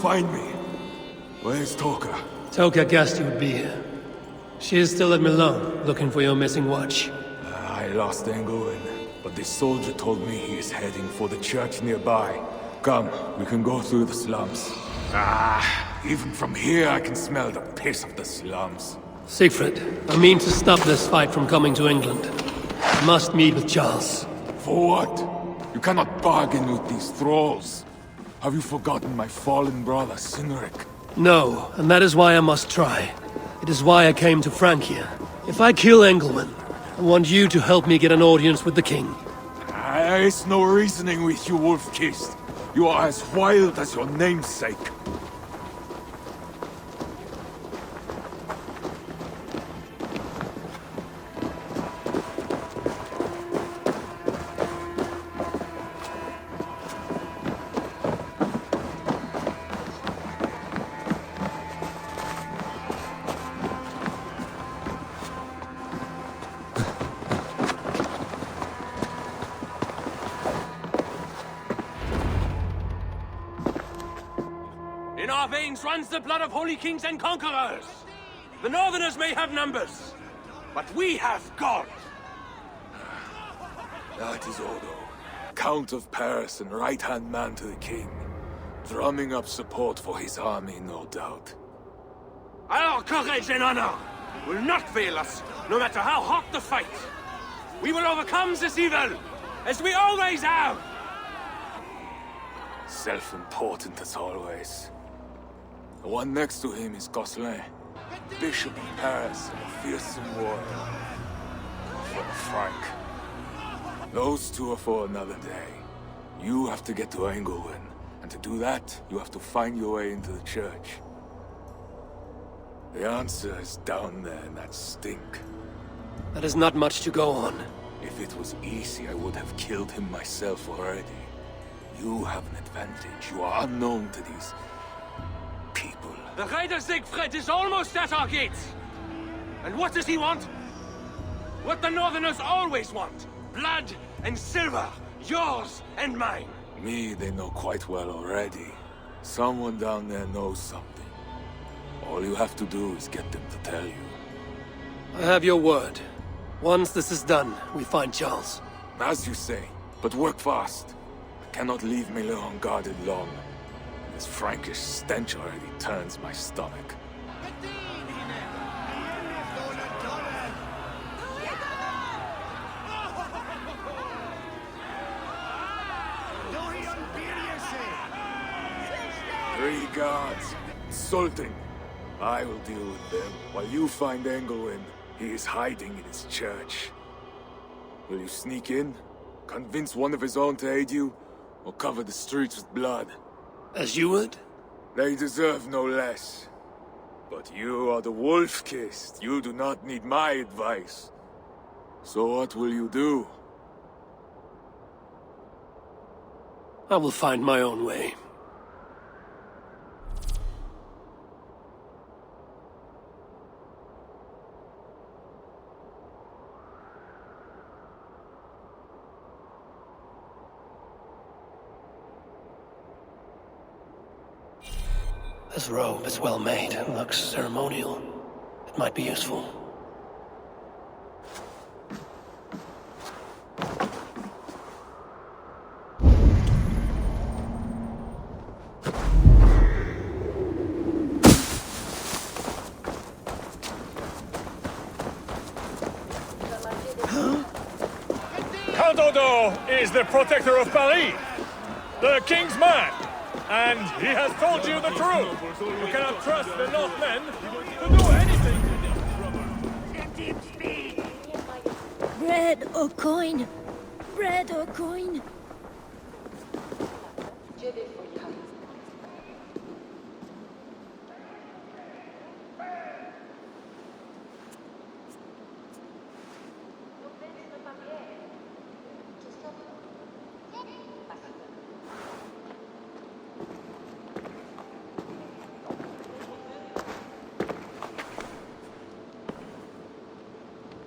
find me. Where's Toka? Toka guessed you would be here. She is still at Milan, looking for your missing watch. I lost Englewood, but this soldier told me he is heading for the church nearby. Come, we can go through the slums. Even from here I can smell the piss of the slums. Siegfried, I mean to stop this fight from coming to England. I must meet with Charles. For what? You cannot bargain with these thralls. Have you forgotten my fallen brother, Cynric? No, and that is why I must try. It is why I came to Francia. If I kill Engelman, I want you to help me get an audience with the king. There is no reasoning with you, Wolf-Kissed. You are as wild as your namesake. In our veins runs the blood of holy kings and conquerors. The Northerners may have numbers, but we have God. That is Odo, Count of Paris and right-hand man to the king. Drumming up support for his army, no doubt. Our courage and honor will not fail us, no matter how hot the fight. We will overcome this evil, as we always have. Self-important as always. The one next to him is Gosselin, Bishop of Paris and a fearsome warrior. For Frank. Those two are for another day. You have to get to Engelwin, and to do that, you have to find your way into the church. The answer is down there in that stink. That is not much to go on. If it was easy, I would have killed him myself already. You have an advantage. You are unknown to these people. The Raider Siegfried is almost at our gates. And what does he want? What the Northerners always want. Blood and silver. Yours and mine. Me, they know quite well already. Someone down there knows something. All you have to do is get them to tell you. I have your word. Once this is done, we find Charles. As you say, but work fast. I cannot leave Milan unguarded long. This Frankish stench already turns my stomach. Three guards, insulting. I will deal with them, while you find Engelwin. He is hiding in his church. Will you sneak in, convince one of his own to aid you, or cover the streets with blood? As you would? They deserve no less. But you are the Wolf-Kissed. You do not need my advice. So what will you do? I will find my own way. This robe is well made and looks ceremonial. It might be useful. Count Odo is the protector of Paris, the king's man. And he has told you the truth. You cannot trust the Northmen to do anything. Bread or coin? Bread or coin?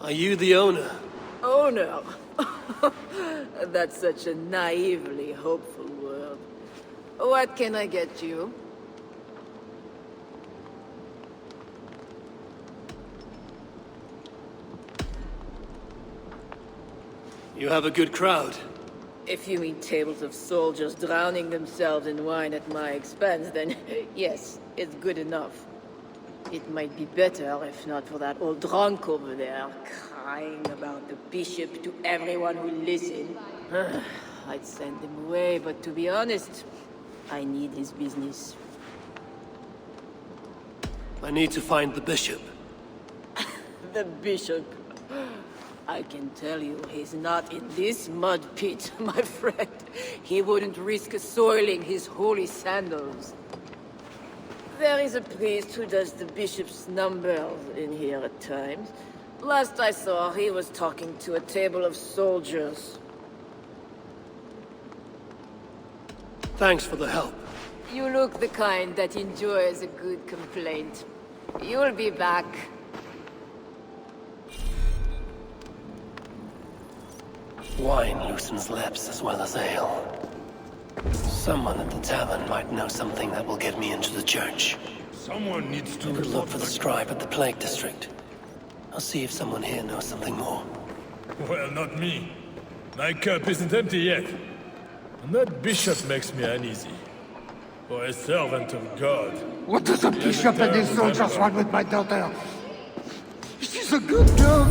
Are you the owner? Owner? That's such a naively hopeful word. What can I get you? You have a good crowd. If you mean tables of soldiers drowning themselves in wine at my expense, then yes, it's good enough. It might be better if not for that old drunk over there, crying about the bishop to everyone who listens. I'd send him away, but to be honest, I need his business. I need to find the bishop. The bishop. I can tell you, he's not in this mud pit, my friend. He wouldn't risk soiling his holy sandals. There is a priest who does the bishop's numbers in here at times. Last I saw, he was talking to a table of soldiers. Thanks for the help. You look the kind that enjoys a good complaint. You'll be back. Wine loosens lips as well as ale. Someone at the tavern might know something that will get me into the church. Someone needs to I could look for the scribe at the Plague District. I'll see if someone here knows something more. Well, not me. My cup isn't empty yet. And that bishop makes me uneasy. For a servant of God. What does a bishop and his soldiers want with my daughter? She's a good girl.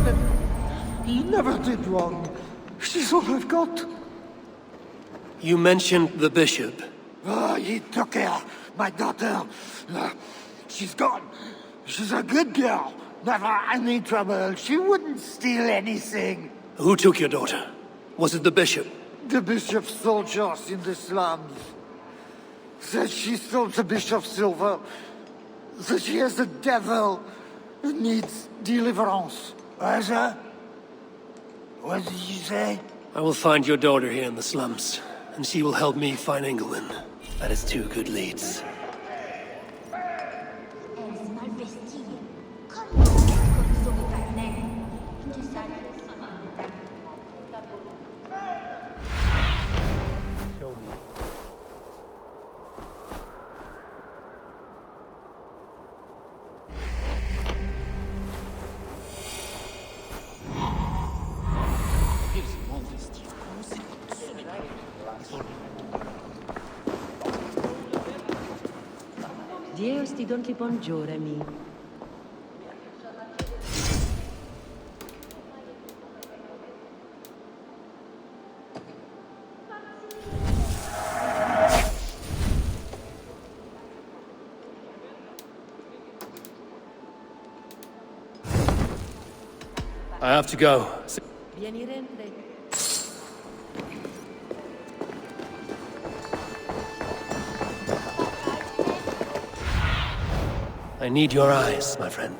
He never did wrong. She's all I've got. You mentioned the bishop. Oh, he took her, my daughter. She's gone. She's a good girl. Never any trouble. She wouldn't steal anything. Who took your daughter? Was it the bishop? The bishop's soldiers in the slums. Said she stole the bishop's silver. Said she has a devil who needs deliverance. What did you say? I will find your daughter here in the slums, and she will help me find Engelwin. That is two good leads. Deus ti don li bongiore mi. I have to go. Vieni rende. I need your eyes, my friend.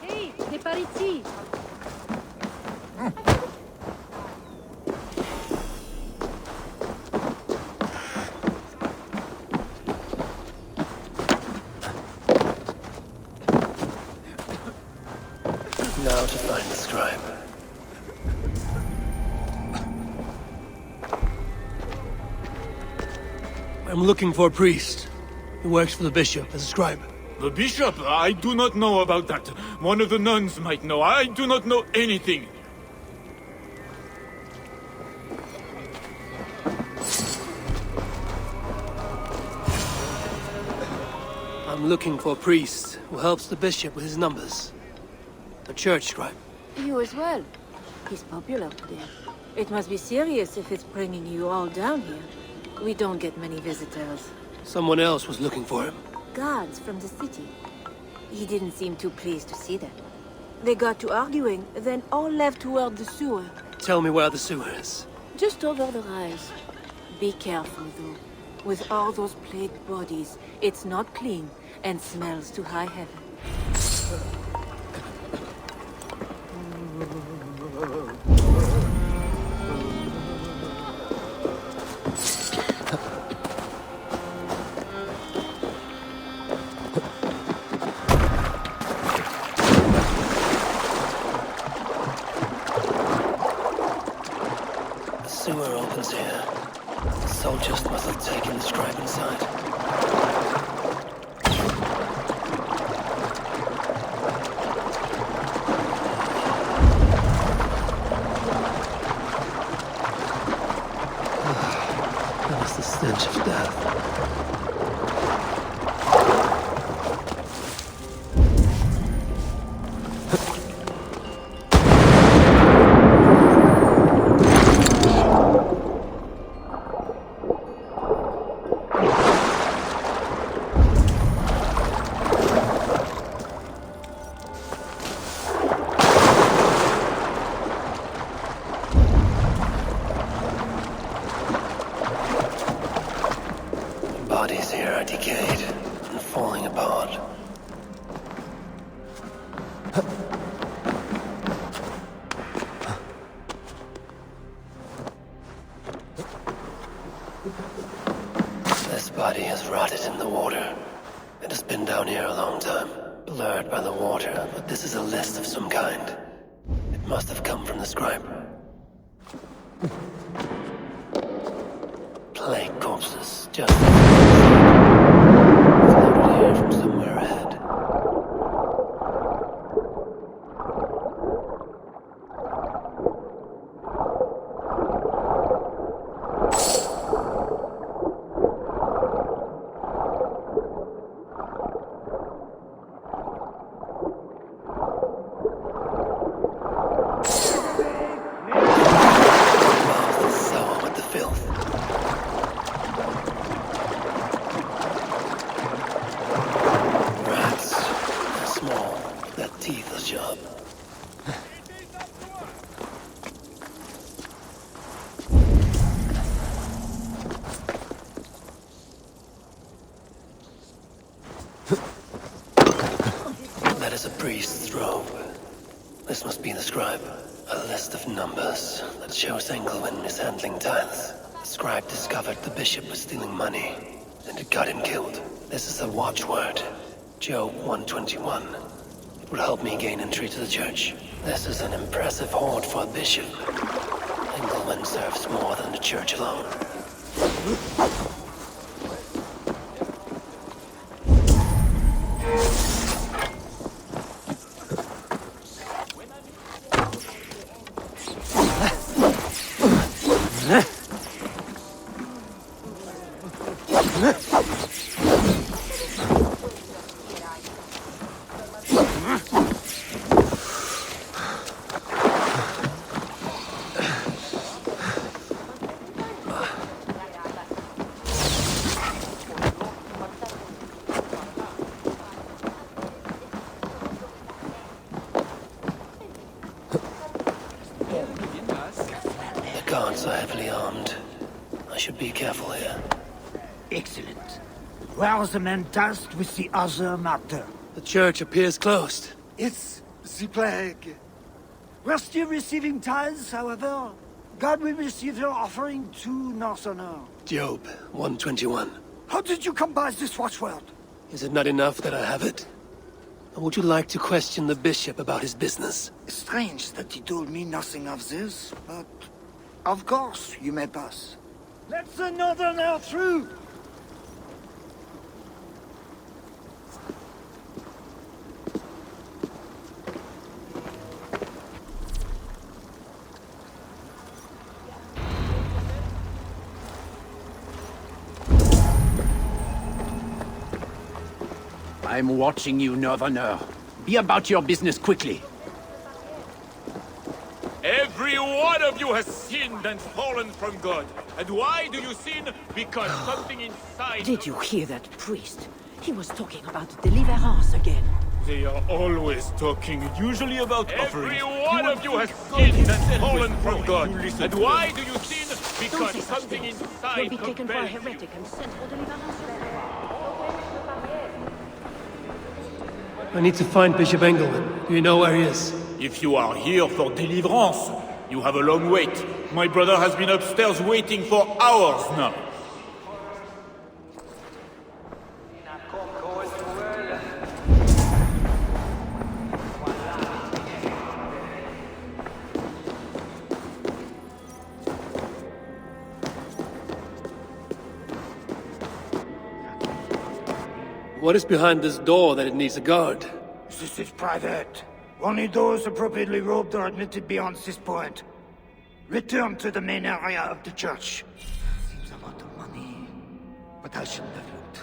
Hey, des par ici. Now to find the scribe. I'm looking for a priest who works for the bishop as a scribe. The bishop? I do not know about that. One of the nuns might know. I do not know anything. I'm looking for a priest who helps the bishop with his numbers. A church scribe. You as well. He's popular there. It must be serious if it's bringing you all down here. We don't get many visitors. Someone else was looking for him. Guards from the city. He didn't seem too pleased to see them. They got to arguing, then all left toward the sewer. Tell me where the sewer is. Just over the rise. Be careful, though. With all those plagued bodies, it's not clean and smells to high heaven. falling apart. This body has rotted in the water. It has been down here a long time, blurred by the water, but this is a list of some kind. It must have come from the scribe. Plague corpses, just floated here from somewhere ahead. That is a priest's robe. This must be the scribe. A list of numbers that shows Engelwin is handling tithes. The scribe discovered the bishop was stealing money, and it got him killed. This is a watchword. Job 121. It will help me gain entry to the church. This is an impressive hoard for a bishop. Engelwin serves more than the church alone. The guards are heavily armed. I should be careful here. Excellent. Where are the men tasked with the other matter? The church appears closed. It's the plague. We're still receiving tithes, however. God will receive your offering to Northerner. Job 121. How did you come by this watchword? Is it not enough that I have it? Or would you like to question the bishop about his business? Strange that he told me nothing of this, but of course you may pass. Let the Northerner through! I'm watching you, Northerner. Be about your business quickly. Every one of you has sinned and fallen from God. And why do you sin? Because something inside... Did you hear that priest? He was talking about deliverance again. They are always talking, usually about offerings. Every one of you has sinned and fallen from God. And why do you sin? Don't Because say such something things. inside You'll be taken for a compels you. heretic and sent for deliverance. I need to find Bishop Engelman. Do you know where he is? If you are here for deliverance, you have a long wait. My brother has been upstairs waiting for hours now. What is behind this door that it needs a guard? This is private. Only those appropriately robed are admitted beyond this point. Return to the main area of the church. Seems a lot of money, but I shouldn't have looked.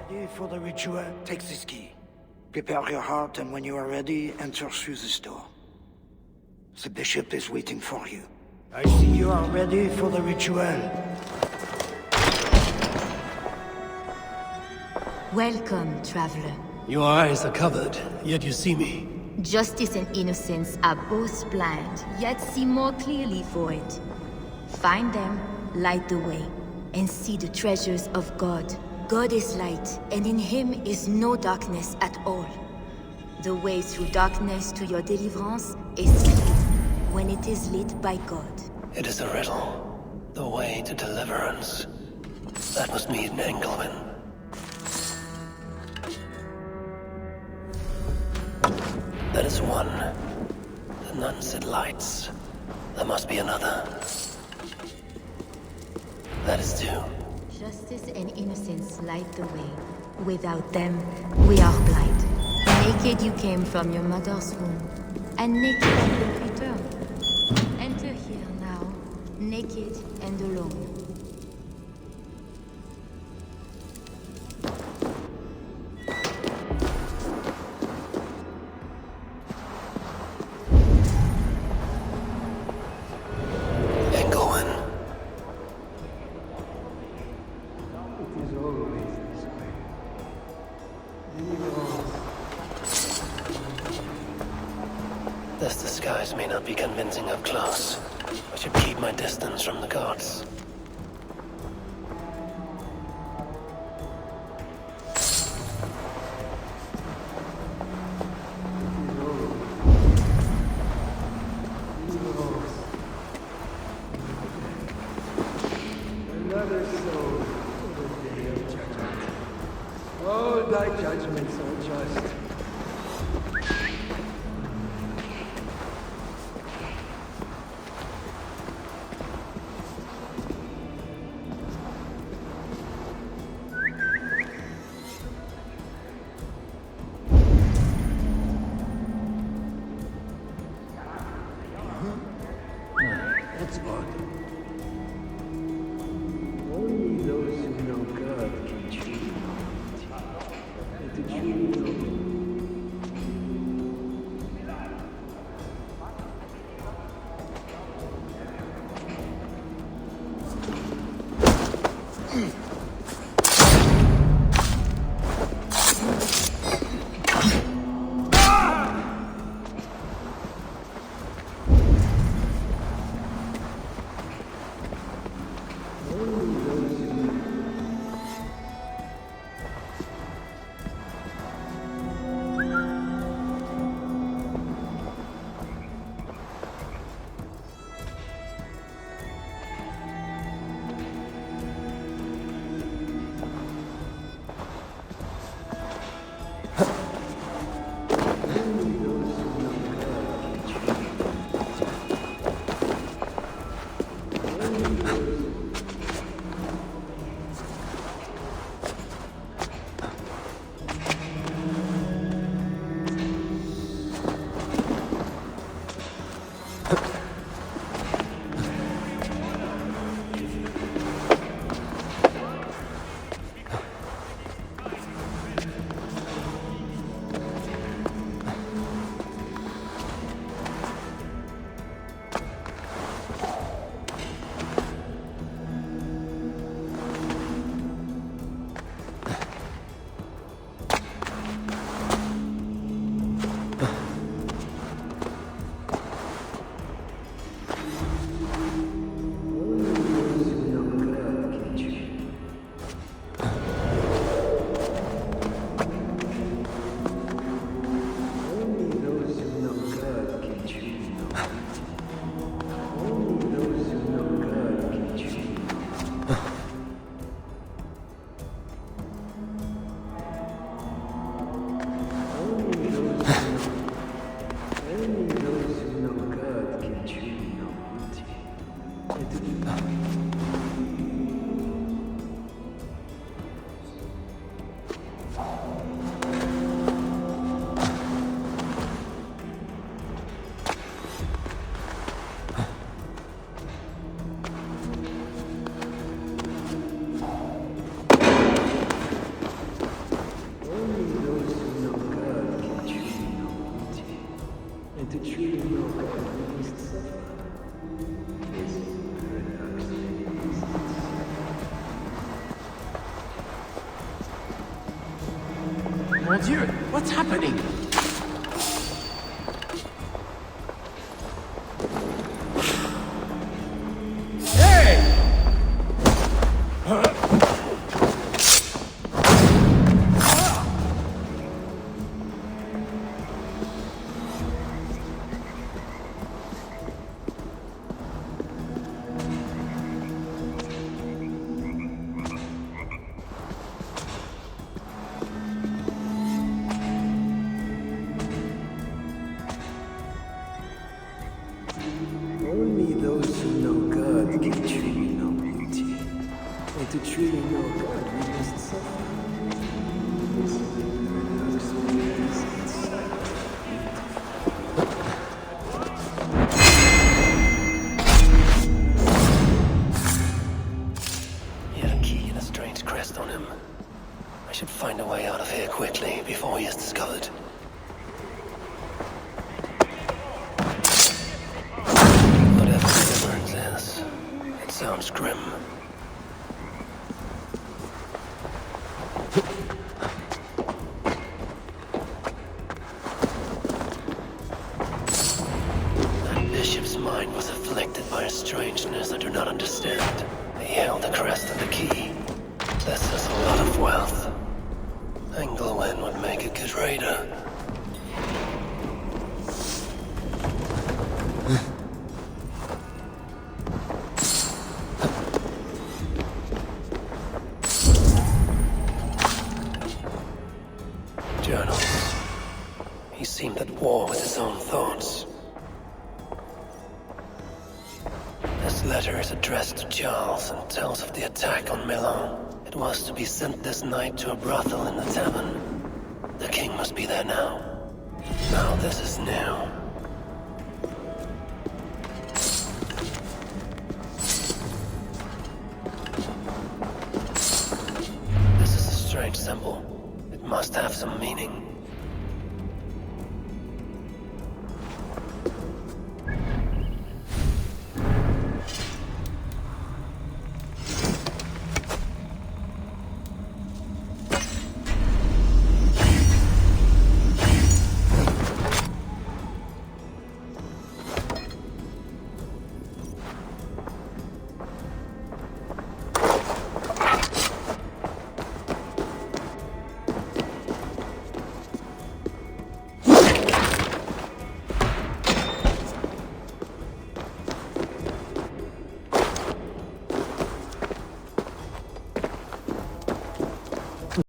Ready for the ritual? Take this key. Prepare your heart, and when you are ready, enter through this door. The bishop is waiting for you. I see you are ready for the ritual. Welcome, traveler. Your eyes are covered, yet you see me. Justice and innocence are both blind, yet see more clearly for it. Find them, light the way, and see the treasures of God. God is light, and in him is no darkness at all. The way through darkness to your deliverance is clear when it is lit by God. It is a riddle. The way to deliverance. That must mean Engelman. That is one. The nun said lights. There must be another. That is two. Justice and innocence light the way. Without them, we are blind. Naked you came from your mother's womb, and naked you will return. Enter here now, naked and alone. This disguise may not be convincing up close. I should keep my distance from the gods. Another soul for the day of judgment. Oh, thy judgments are just. That's odd. Only those who know God can truly know it. And to truly know and to truly know God must suffer. This paradox exists. Mon Dieu, what's happening? Only those who know God can truly know beauty. And to truly know God, we must suffer. This experience inside He had a key and a strange crest on him. I should find a way out of here quickly before he is discovered. Whatever deliverance is, it sounds grim. That bishop's mind was afflicted by a strangeness I do not understand. He held the crest and the key. This is a lot of wealth. Engelwin would make a good raider. Journals. He seemed at war with his own thoughts. This letter is addressed to Charles and tells of the attack on Milan. It was to be sent this night to a brothel in the tavern. The king must be there now. Now this is new. This is a strange symbol. It must have some meaning.